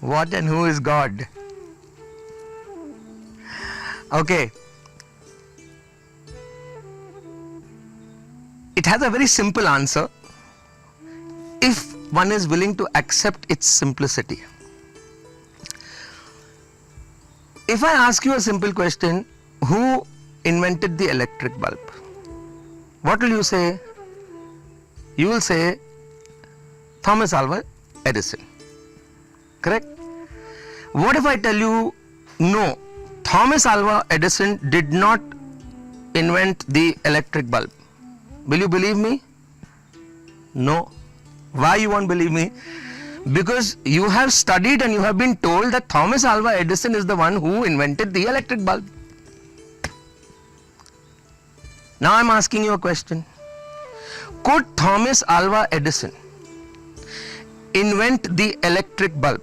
What and who is God? Okay. It has a very simple answer if one is willing to accept its simplicity. If I ask you a simple question, who invented the electric bulb? What will you say? You will say Thomas Alva Edison. Correct? What if I tell you, no, Thomas Alva Edison did not invent the electric bulb? Will you believe me? No. Why you won't believe me? Because you have studied and you have been told that Thomas Alva Edison is the one who invented the electric bulb. Now I am asking you a question. Could Thomas Alva Edison invent the electric bulb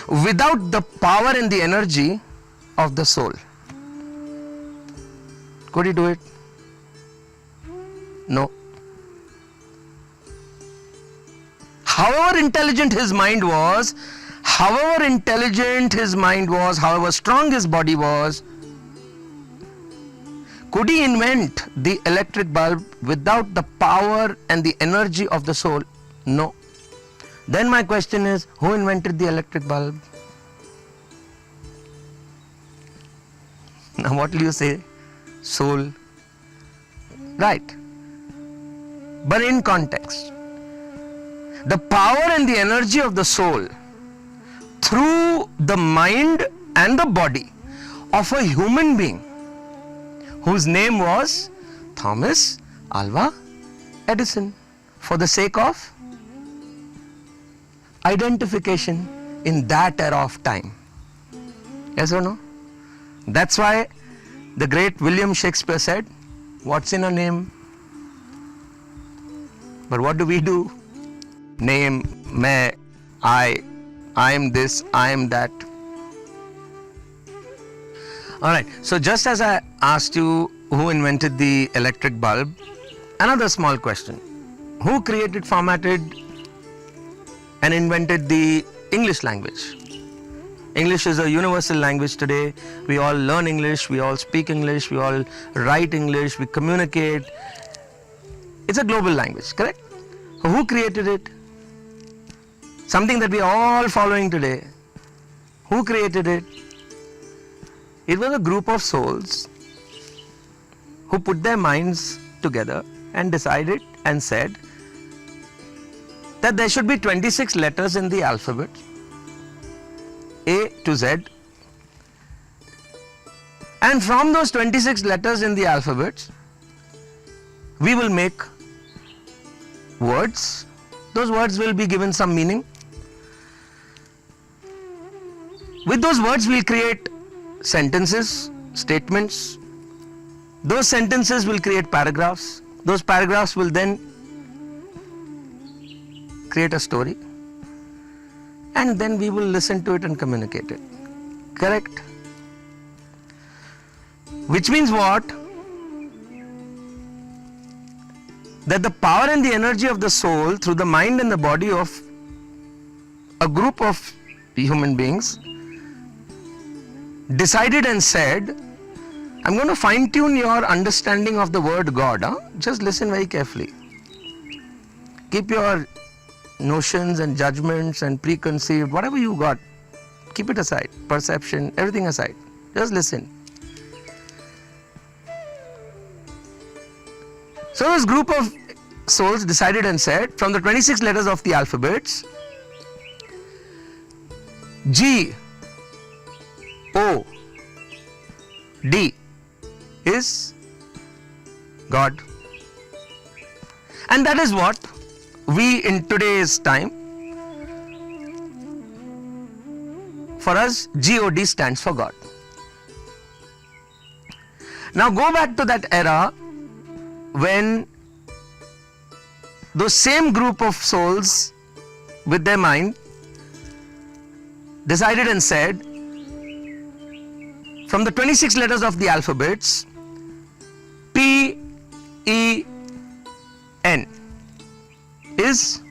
without the power and the energy of the soul? Could he do it? No. However intelligent his mind was, however strong his body was, could he invent the electric bulb without the power and the energy of the soul? No. Then my question is, who invented the electric bulb? Now what will you say? Soul. Right. But in context, the power and the energy of the soul through the mind and the body of a human being whose name was Thomas Alva Edison, for the sake of identification in that era of time. Yes or no? That's why the great William Shakespeare said, what's in a name? But what do? Name, मैं, I am this, I am that. Alright, so just as I asked you who invented the electric bulb, another small question. Who created, formatted and invented the English language? English is a universal language today. We all learn English, we all speak English, we all write English, we communicate. It's a global language, correct? Who created it? Something that we are all following today. Who created it? It was a group of souls who put their minds together and decided and said that there should be 26 letters in the alphabet, A to Z, and from those 26 letters in the alphabet, we will make words. Those words will be given some meaning. With those words we'll create sentences, statements. Those sentences will create paragraphs. Those paragraphs will then create a story, and then we will listen to it and communicate it. Correct? Which means what? That the power and the energy of the soul through the mind and the body of a group of human beings decided and said, I'm going to fine tune your understanding of the word God. Just listen very carefully. Keep your notions and judgments and preconceived, whatever you got, keep it aside. Perception, everything aside. Just listen. So this group of souls decided and said, from the 26 letters of the alphabets, G, O, D is God. And that is what we in today's time, for us, God stands for God. Now go back to that era when those same group of souls with their mind decided and said, from the 26 letters of the alphabets, P-E-N is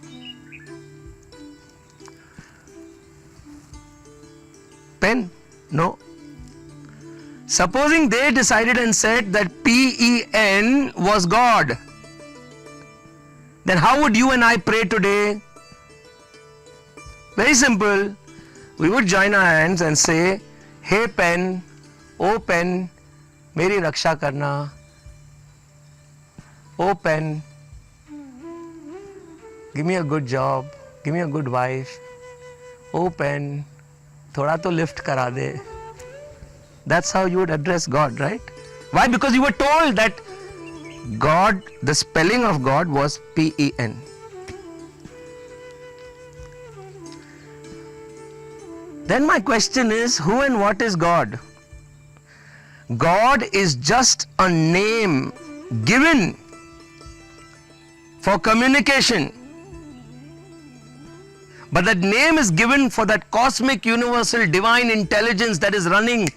Pen? No. Supposing they decided and said that P-E-N was God, then how would you and I pray today? Very simple. We would join our hands and say, hey pen, oh pen, meri raksha karna. Oh pen, give me a good job, give me a good wife. Oh pen, thoda to lift kara de. That's how you would address God, right? Why? Because you were told that God, the spelling of God was P-E-N. Then my question is, who and what is God? God is just a name given for communication. But that name is given for that cosmic, universal, divine intelligence that is running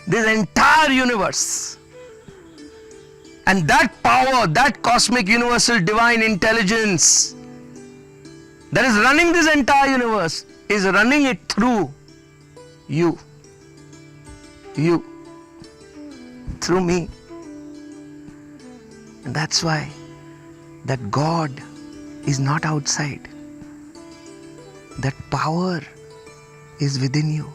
this entire universe. And that power, that cosmic, universal, divine intelligence that is running this entire universe is running it through you. You. Through me. And that's why that God is not outside. That power is within you.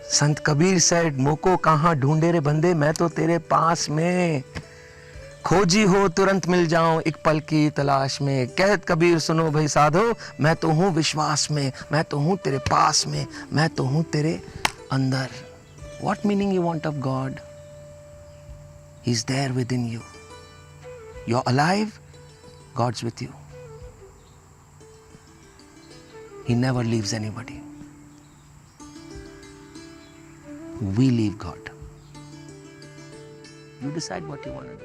Sant Kabir said, मोको कहाँ ढूंढे रे बंदे, मैं तो तेरे पास में, खोजी हो तुरंत मिल जाऊं एक पल की तलाश में। कहत कबीर सुनो भाई साधो, मैं तो हूँ विश्वास में, मैं तो हूँ तेरे पास में, मैं तो हूँ तेरे अंदर। What meaning you want of God? He's there within you. You're alive, God's with you. He never leaves anybody. We leave God. You decide what you want to do.